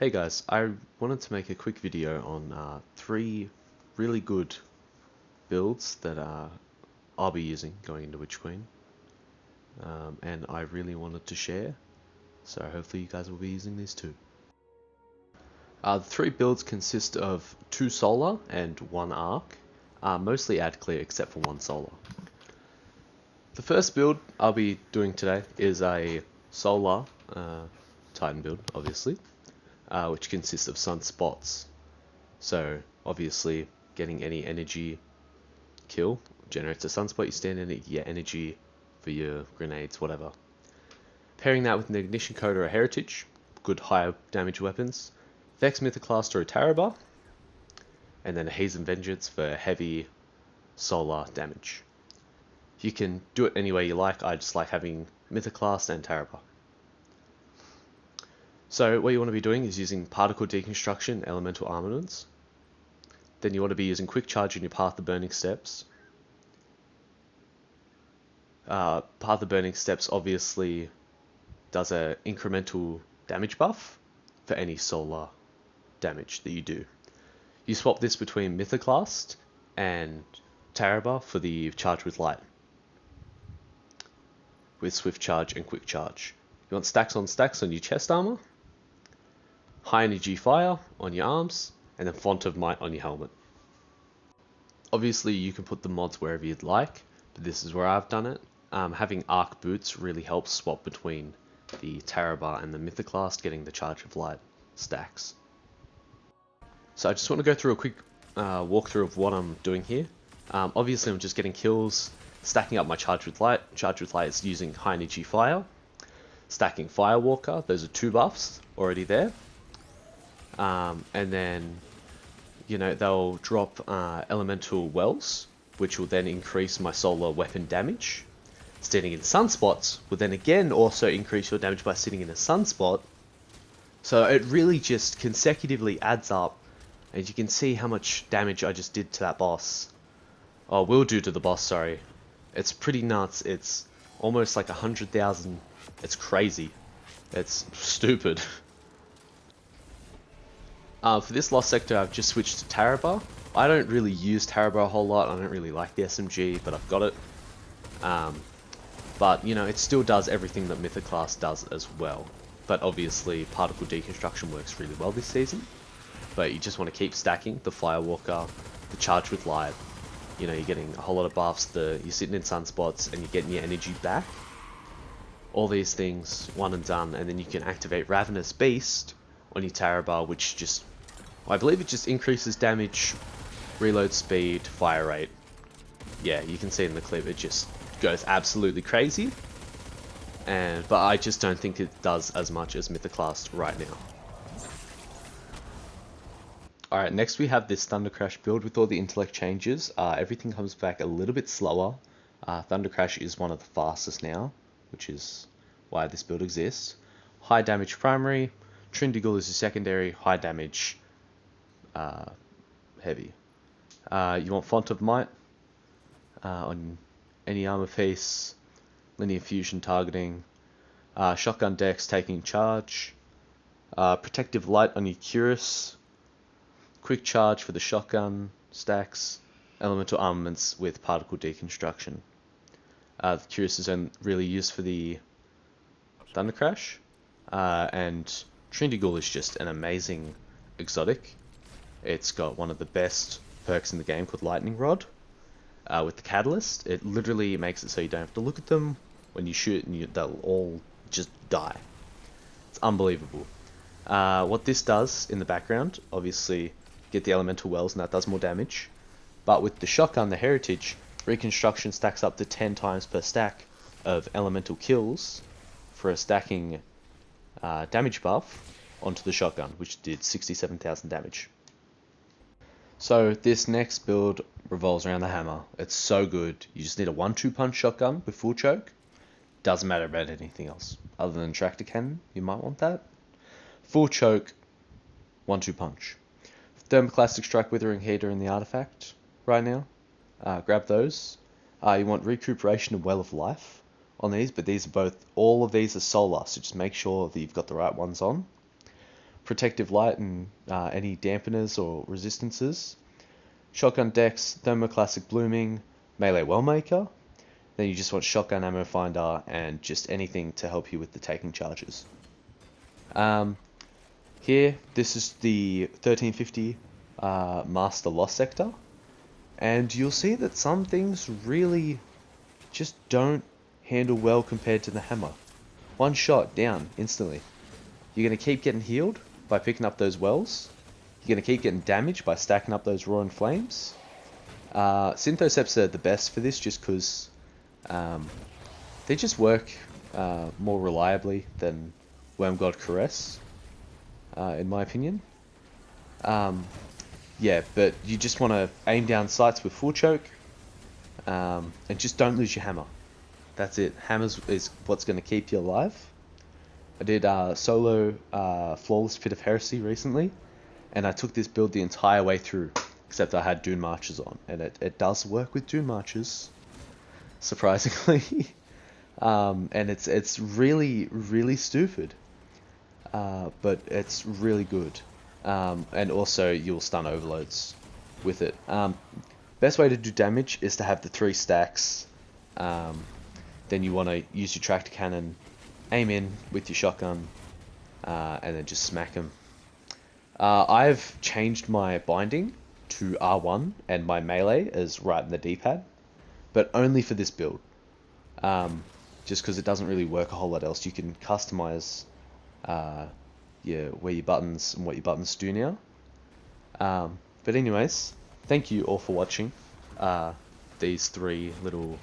Hey guys, I wanted to make a quick video on three really good builds that I'll be using going into Witch Queen, and I really wanted to share, so hopefully you guys will be using these too. The three builds consist of 2 solar and 1 arc, mostly ad clear except for 1 solar. The first build I'll be doing today is a solar Titan build, obviously. Which consists of sunspots. So obviously getting any energy kill generates a sunspot, you stand in it, you get energy for your grenades, whatever. Pairing that with an ignition code or a heritage, good higher damage weapons, Vex Mythoclast or a Tarabar, and then a Hazen Vengeance for heavy solar damage. You can do it any way you like, I just like having Mythoclast and Tarabar. So what you want to be doing is using Particle Deconstruction, Elemental Armaments. Then you want to be using Quick Charge in your Path of Burning Steps. Path of Burning Steps obviously does an incremental damage buff for any solar damage that you do. You swap this between Mythoclast and Tarabar for the Charge with Light, with Swift Charge and Quick Charge. You want stacks on your chest armor, high energy fire on your arms, and then Font of Might on your helmet. Obviously you can put the mods wherever you'd like, but this is where I've done it. Having arc boots really helps swap between the Tarabar and the Mythoclast, getting the Charge of Light stacks. So I just want to go through a quick walkthrough of what I'm doing here. Obviously I'm just getting kills, stacking up my Charge with Light. Charge with Light is using high energy fire, stacking Firewalker, those are 2 buffs already there. And then, you know, they'll drop elemental wells, which will then increase my solar weapon damage. Standing in sunspots will then again also increase your damage by sitting in a sunspot. So it really just consecutively adds up, and you can see how much damage I just did to that boss. Oh, will do to the boss, sorry. It's pretty nuts. It's almost like 100,000. It's crazy. It's stupid. For this Lost Sector, I've just switched to Tarabar. I don't really use Tarabar a whole lot. I don't really like the SMG, but I've got it. But, you know, it still does everything that Mythoclast does as well. But obviously, Particle Deconstruction works really well this season. But you just want to keep stacking the Firewalker, the Charge with Light. You know, you're getting a whole lot of buffs, you're sitting in sunspots, and you're getting your energy back. All these things, one and done, and then you can activate Ravenous Beast on your Tarabar, which just, I believe it just increases damage, reload speed, fire rate. Yeah, you can see in the clip it just goes absolutely crazy. But I just don't think it does as much as Mythoclast right now. Alright, next we have this Thunder Crash build with all the intellect changes. Everything comes back a little bit slower. Thunder Crash is one of the fastest now, which is why this build exists. High damage primary, Trindigul is a secondary, high damage heavy. You want Font of Might on any armor piece, linear fusion targeting, shotgun dex taking charge, protective light on your Cuirass, quick charge for the shotgun stacks, elemental armaments with particle deconstruction. The Cuirass is really used for the Thunder Crash, and Trindigul is just an amazing exotic. It's got one of the best perks in the game called Lightning Rod. With the Catalyst, it literally makes it so you don't have to look at them when you shoot, and they'll all just die. It's unbelievable. What this does in the background, obviously, get the elemental wells, and that does more damage. But with the shotgun, the Heritage, Reconstruction stacks up to 10 times per stack of elemental kills for a stacking damage buff onto the shotgun, which did 67,000 damage. So this next build revolves around the hammer. It's so good. You just need a 1-2 punch shotgun with full choke. Doesn't matter about anything else. Other than tractor cannon, you might want that. Full choke, 1-2 punch. Thermoclastic Strike, Withering Heater in the artifact right now. Grab those. You want Recuperation and Well of Life on these, but these are all of these are solar, so just make sure that you've got the right ones on. protective light and any dampeners or resistances. Shotgun Dex, Thermoclassic Blooming, Melee Wellmaker. Then you just want Shotgun Ammo Finder and just anything to help you with the taking charges. Here, this is the 1350 Master Lost Sector. And you'll see that some things really just don't handle well compared to the hammer. One shot, down, instantly. You're going to keep getting healed by picking up those wells. You're going to keep getting damaged by stacking up those Roaring Flames. Synthoceps are the best for this just because they just work more reliably than Wormgod Caress, in my opinion. Yeah, but you just want to aim down sights with full choke, and just don't lose your hammer. That's it. Hammers is what's going to keep you alive. I did solo Flawless Pit of Heresy recently, and I took this build the entire way through, except I had Dune Marches on, and it does work with Dune Marches, surprisingly. And it's really, really stupid, but it's really good. And also you'll stun overloads with it. Best way to do damage is to have the 3 stacks. Then you want to use your tractor cannon, aim in with your shotgun, and then just smack them. I've changed my binding to R1 and my melee is right in the D-pad, but only for this build. Just because it doesn't really work a whole lot else. You can customize where your buttons and what your buttons do now. But anyways, thank you all for watching these 3 little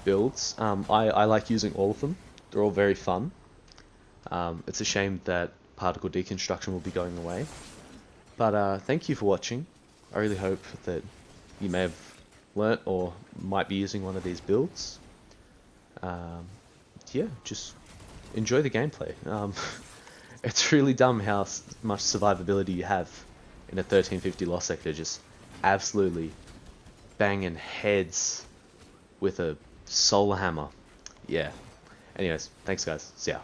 builds. I like using all of them. They're all very fun. It's a shame that particle deconstruction will be going away. But thank you for watching. I really hope that you may have learnt or might be using one of these builds. Yeah, just enjoy the gameplay. It's really dumb how much survivability you have in a 1350 Lost Sector, just absolutely banging heads with a solar hammer. Yeah. Anyways, thanks guys. See ya.